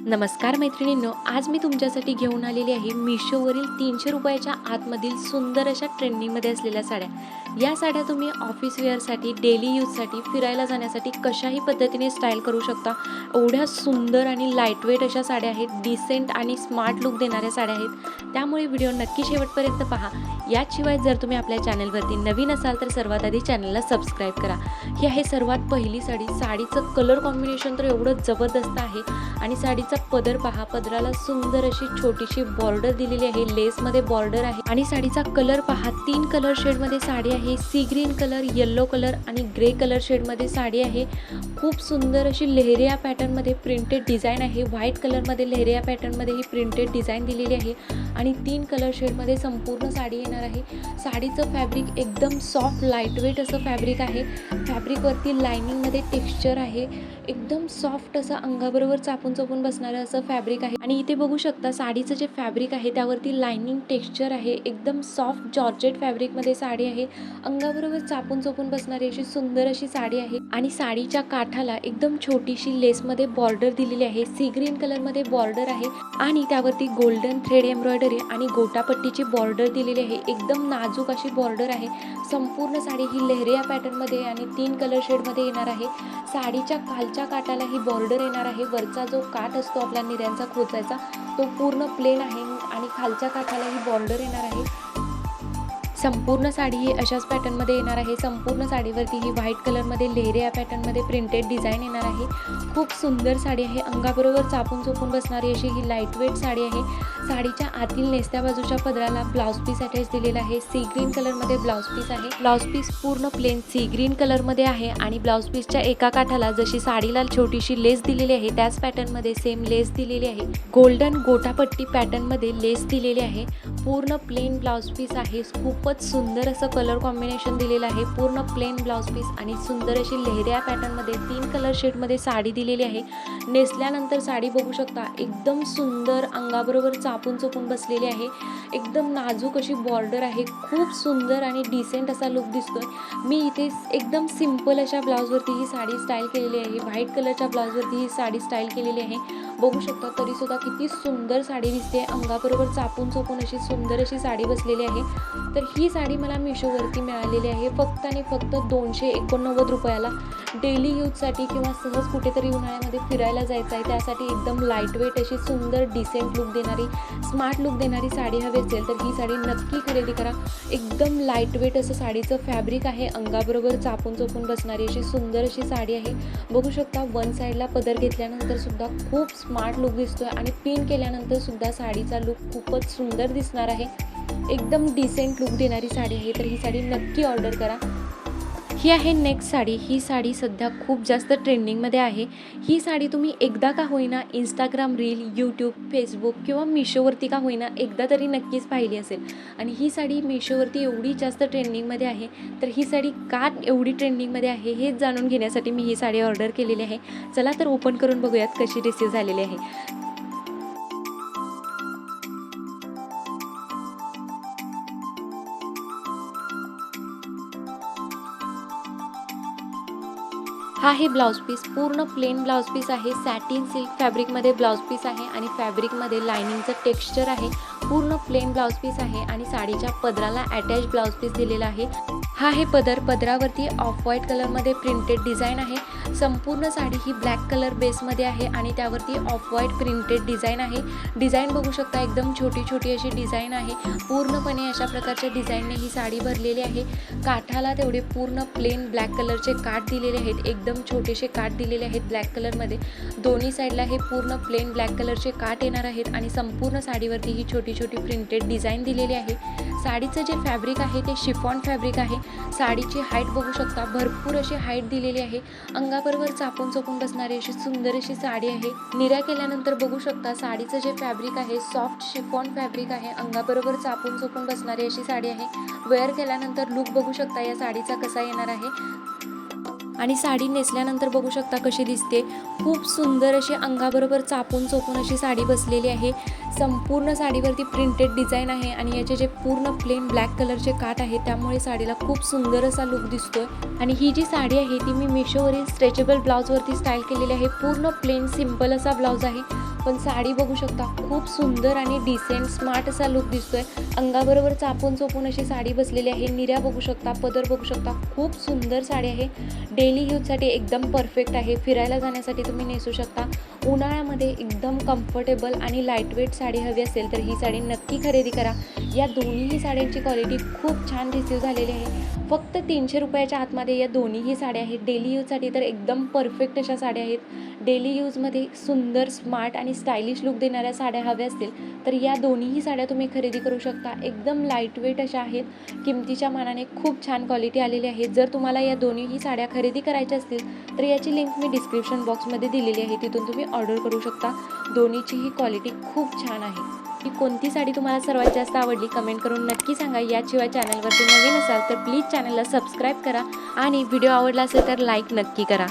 नमस्कार मैत्रिणींनो, आज मी तुमच्यासाठी घेऊन आलेली आहे मिशोवरील 300 रुपयाच्या आतमधील सुंदर अशा ट्रेंडिंगमध्ये असलेल्या साड्या. या साड्या तुम्ही ऑफिस वेअरसाठी, डेली यूजसाठी, फिरायला जाण्यासाठी कशाही पद्धतीने स्टाईल करू शकता. एवढ्या सुंदर आणि लाईटवेट अशा साड्या आहेत. डिसेंट आणि स्मार्ट लुक देणाऱ्या साड्या आहेत. त्यामुळे व्हिडिओ नक्की शेवटपर्यंत पहा. याशिवाय जर तुम्ही आपल्या चॅनलवरती नवीन असाल तर सर्वात आधी चॅनलला सबस्क्राईब करा. ही आहे सर्वात पहिली साडी. साडीचं कलर कॉम्बिनेशन तर एवढं जबरदस्त आहे आणि साडीचा पदर पहा. पदराला सुंदर अशी छोटीशी बॉर्डर दिलेली आहे, लेसमध्ये बॉर्डर आहे. आणि साडीचा कलर पहा, 3 कलर शेडमध्ये साडी आहे. Sea green colour, yellow colour आणि ग्रे कलर शेडमध्ये साडी आहे. खूप सुंदर अशी लेहरिया पॅटर्नमध्ये प्रिंटेड डिझाईन आहे. व्हाईट कलरमध्ये लेहरिया पॅटर्नमध्ये ही प्रिंटेड डिझाईन दिलेली आहे आणि 3 कलर शेडमध्ये संपूर्ण साडी येणार आहे. साडीचं फॅब्रिक एकदम सॉफ्ट लाईटवेट असं फॅब्रिक आहे. फॅब्रिकवरती लायनिंगमध्ये टेक्स्चर आहे. एकदम सॉफ्ट असं अंगाबरोबर चापून बसणारं असं फॅब्रिक आहे. आणि इथे बघू शकता साडीचं जे फॅब्रिक आहे त्यावरती लायनिंग टेक्स्चर आहे. एकदम सॉफ्ट जॉर्जेट फॅब्रिकमध्ये साडी आहे. अंगाबरोबर चापून बसणारी अशी सुंदर अशी साडी आहे. आणि साडीच्या काठाला एकदम छोटीशी लेसमध्ये बॉर्डर दिलेली आहे. सी ग्रीन कलरमध्ये बॉर्डर आहे आणि त्यावरती गोल्डन थ्रेड एम्ब्रॉयडरी आणि गोटापट्टीची बॉर्डर दिलेली आहे. एकदम नाजूक अशी बॉर्डर आहे. संपूर्ण साडी ही लेहरिया पॅटर्नमध्ये आणि 3 कलर शेडमध्ये येणार आहे. साडीच्या खालच्या काठाला ही बॉर्डर येणार आहे. वरचा जो काठ असतो आपला निर्यांचा खोचायचा तो पूर्ण प्लेन आहे आणि खालच्या काठाला ही बॉर्डर येणार आहे. संपूर्ण साडी ही अशाच पॅटर्नमध्ये येणार आहे. संपूर्ण साडीवरती ही व्हाईट कलरमध्ये लेहरिया पॅटर्नमध्ये प्रिंटेड डिझाईन येणार आहे. खूप सुंदर साडी आहे. अंगाबरोबर चापून बसणारी अशी ही लाईटवेट साडी आहे. साडीच्या आतील नेसत्या बाजूच्या पदराला ब्लाउज पीस अटॅच दिलेला आहे. सी ग्रीन कलरमध्ये ब्लाउज पीस आहे. ब्लाउज पीस पूर्ण प्लेन सी ग्रीन कलरमध्ये आहे आणि ब्लाउज पीसच्या एका काठाला जशी साडीला छोटीशी लेस दिलेली आहे त्याच पॅटर्नमध्ये सेम लेस दिलेली आहे. गोल्डन गोटापट्टी पॅटर्नमध्ये लेस दिलेली आहे. पूर्ण प्लेन ब्लाउज पीस आहे. खूपच सुंदर असं कलर कॉम्बिनेशन दिलेलं आहे. पूर्ण प्लेन ब्लाउज पीस आणि सुंदर अशी लेहरिया पॅटर्नमध्ये 3 कलर शेडमध्ये साडी दिलेली आहे. नेसल्यानंतर साडी बघू शकता एकदम सुंदर अंगाबरोबर चापून बसलेली आहे. एकदम नाजूक अशी बॉर्डर आहे. खूप सुंदर आणि डिसेंट असा लुक दिसतोय. मी इथे एकदम सिंपल अशा ब्लाउजवरती ही साडी स्टाईल केलेली आहे. व्हाईट कलरच्या ब्लाउजवरती ही साडी स्टाईल केलेली आहे. बघू शकता तरीसुद्धा किती सुंदर साडी दिसते. अंगाबरोबर चापून अशी सुंदर अशी साडी बसलेली आहे. तर ही साडी मला मिशोवरती मिळालेली आहे फक्त आणि फक्त 289 रुपयाला. डेली यूजसाठी किंवा सहज कुठेतरी उन्हाळ्यामध्ये फिरायला जायचं आहे त्यासाठी एकदम लाईटवेट अशी सुंदर डिसेंट लुक देणारी, स्मार्ट लुक देणारी साडी हवी असेल तर ही साडी नक्की खरेदी करा. एकदम लाईटवेट असं साडीचं फॅब्रिक आहे. अंगाबरोबर चापून बसणारी अशी सुंदर अशी साडी आहे. बघू शकता वन साईडला पदर घेतल्यानंतर सुद्धा खूप स्मार्ट लुक दिसतोय आणि पिन केल्यानंतर सुद्धा साडीचा लुक खूपच सुंदर दिसणार आहे. एकदम डिसेंट लुक देणारी साडी आहे. तर ही साडी नक्की ऑर्डर करा. ही आहे नेक्स्ट साडी. ही साडी सध्या खूप जास्त ट्रेंडिंगमध्ये आहे. ही साडी तुम्ही एकदा का होईना इंस्टाग्राम रील, यूट्यूब, फेसबुक किंवा मिशोवरती का होईना एकदा तरी नक्कीच पाहिली असेल. आणि ही साडी मिशोवरती एवढी जास्त ट्रेंडिंगमध्ये आहे. तर ही साडी का एवढी ट्रेंडिंगमध्ये आहे हेच जाणून घेण्यासाठी मी ही साडी ऑर्डर केलेली आहे. चला तर ओपन करून बघूयात कशी रिसीव झालेली आहे. हा आहे ब्लाउज पीस. पूर्ण प्लेन ब्लाउज पीस आहे. सॅटिन सिल्क फॅब्रिकमध्ये ब्लाउज पीस आहे आणि फॅब्रिकमध्ये लायनिंगचं टेक्स्चर आहे. पूर्ण प्लेन ब्लाउज पीस आहे आणि साडीच्या पदराला अटॅच ब्लाउज पीस दिलेला आहे. हा आहे पदर. पदरावरती ऑफ व्हाईट कलरमध्ये प्रिंटेड डिझाईन आहे. संपूर्ण साडी ही ब्लॅक कलर बेसमध्ये आहे आणि त्यावरती ऑफ व्हाईट प्रिंटेड डिझाईन आहे. डिझाईन बघू शकता एकदम छोटी अशी डिझाईन आहे. पूर्णपणे अशा प्रकारच्या डिझाईनने ही साडी भरलेली आहे. काठाला तेवढे पूर्ण प्लेन ब्लॅक कलरचे काठ दिलेले आहेत. एकदम छोटेसे काठ दिलेले आहेत ब्लॅक कलरमध्ये. दोन्ही साईडला हे पूर्ण प्लेन ब्लॅक कलरचे काठ येणार आहेत आणि संपूर्ण साडीवरती ही छोटी प्रिंटेड डिझाईन दिलेली आहे. साडीचं जे फॅब्रिक आहे ते शिफॉन फॅब्रिक आहे. साडीची हाईट बघू शकता भरपूर अशी हाईट दिलेली आहे. अंगाबरोबर चापून बसणारी अशी सुंदर अशी साडी आहे. निर्या केल्यानंतर बघू शकता साडीचं जे फॅब्रिक आहे सॉफ्ट शिफॉन फॅब्रिक आहे. अंगाबरोबर चापून बसणारी अशी साडी आहे. वेअर केल्यानंतर लुक बघू शकता या साडीचा कसा येणार आहे. आणि साडी नेसल्यानंतर बघू शकता कशी दिसते. खूप सुंदर अशी अंगाबरोबर चापून अशी साडी बसलेली आहे. संपूर्ण साडीवरती प्रिंटेड डिझाईन आहे आणि याचे जे पूर्ण प्लेन ब्लॅक कलरचे काठ आहे त्यामुळे साडीला खूप सुंदर असा लुक दिसतोय. आणि ही जी साडी आहे ती मी मिशोवरील स्ट्रेचेबल ब्लाउजवरती स्टाईल केलेली आहे. पूर्ण प्लेन सिंपल असा ब्लाउज आहे. पण साडी बघू शकता खूप सुंदर आणि डिसेंट स्मार्ट असा लुक दिसतोय. अंगाबरोबर चापून चोपून अशी साडी बसलेली आहे. निर्या बघू शकता, पदर बघू शकता, खूप सुंदर साडी आहे. डेली यूजसाठी एकदम परफेक्ट आहे. फिरायला जाण्यासाठी तुम्ही नेसू शकता. उन्हाळ्यामध्ये एकदम कम्फर्टेबल आणि लाईटवेट साडी हवी असेल तर ही साडी नक्की खरेदी करा. या दोन्हीही साड्यांची क्वालिटी खूप छान रिसीव झालेली आहे. फक्त 300 रुपयाच्या आतमध्ये या दोन्हीही साड्या आहेत. डेली यूजसाठी तर एकदम परफेक्ट अशा साड्या आहेत. डेली यूजमध्ये सुंदर, स्मार्ट आणि स्टायलिश लुक देणाऱ्या साड्या हव्या असतील तर या दोन्हीही साड्या तुम्ही खरेदी करू शकता. एकदम लाईटवेट अशा आहेत. किमतीच्या मानाने खूप छान क्वालिटी आलेली आहे. जर तुम्हाला या दोन्हीही साड्या खरेदी करायच्या असतील तर याची लिंक मी डिस्क्रिप्शन बॉक्समध्ये दिलेली आहे. तिथून तुम्ही ऑर्डर करू शकता. दोन्हीचीही क्वालिटी खूप छान आहे. ही कोणती साडी तुम्हाला सर्वात जास्त आवडली कमेंट करून नक्की सांगा. याशिवाय चॅनलवरती नवीन असाल तर प्लीज चॅनलला सबस्क्राईब करा आणि व्हिडिओ आवडला असेल तर लाईक नक्की करा.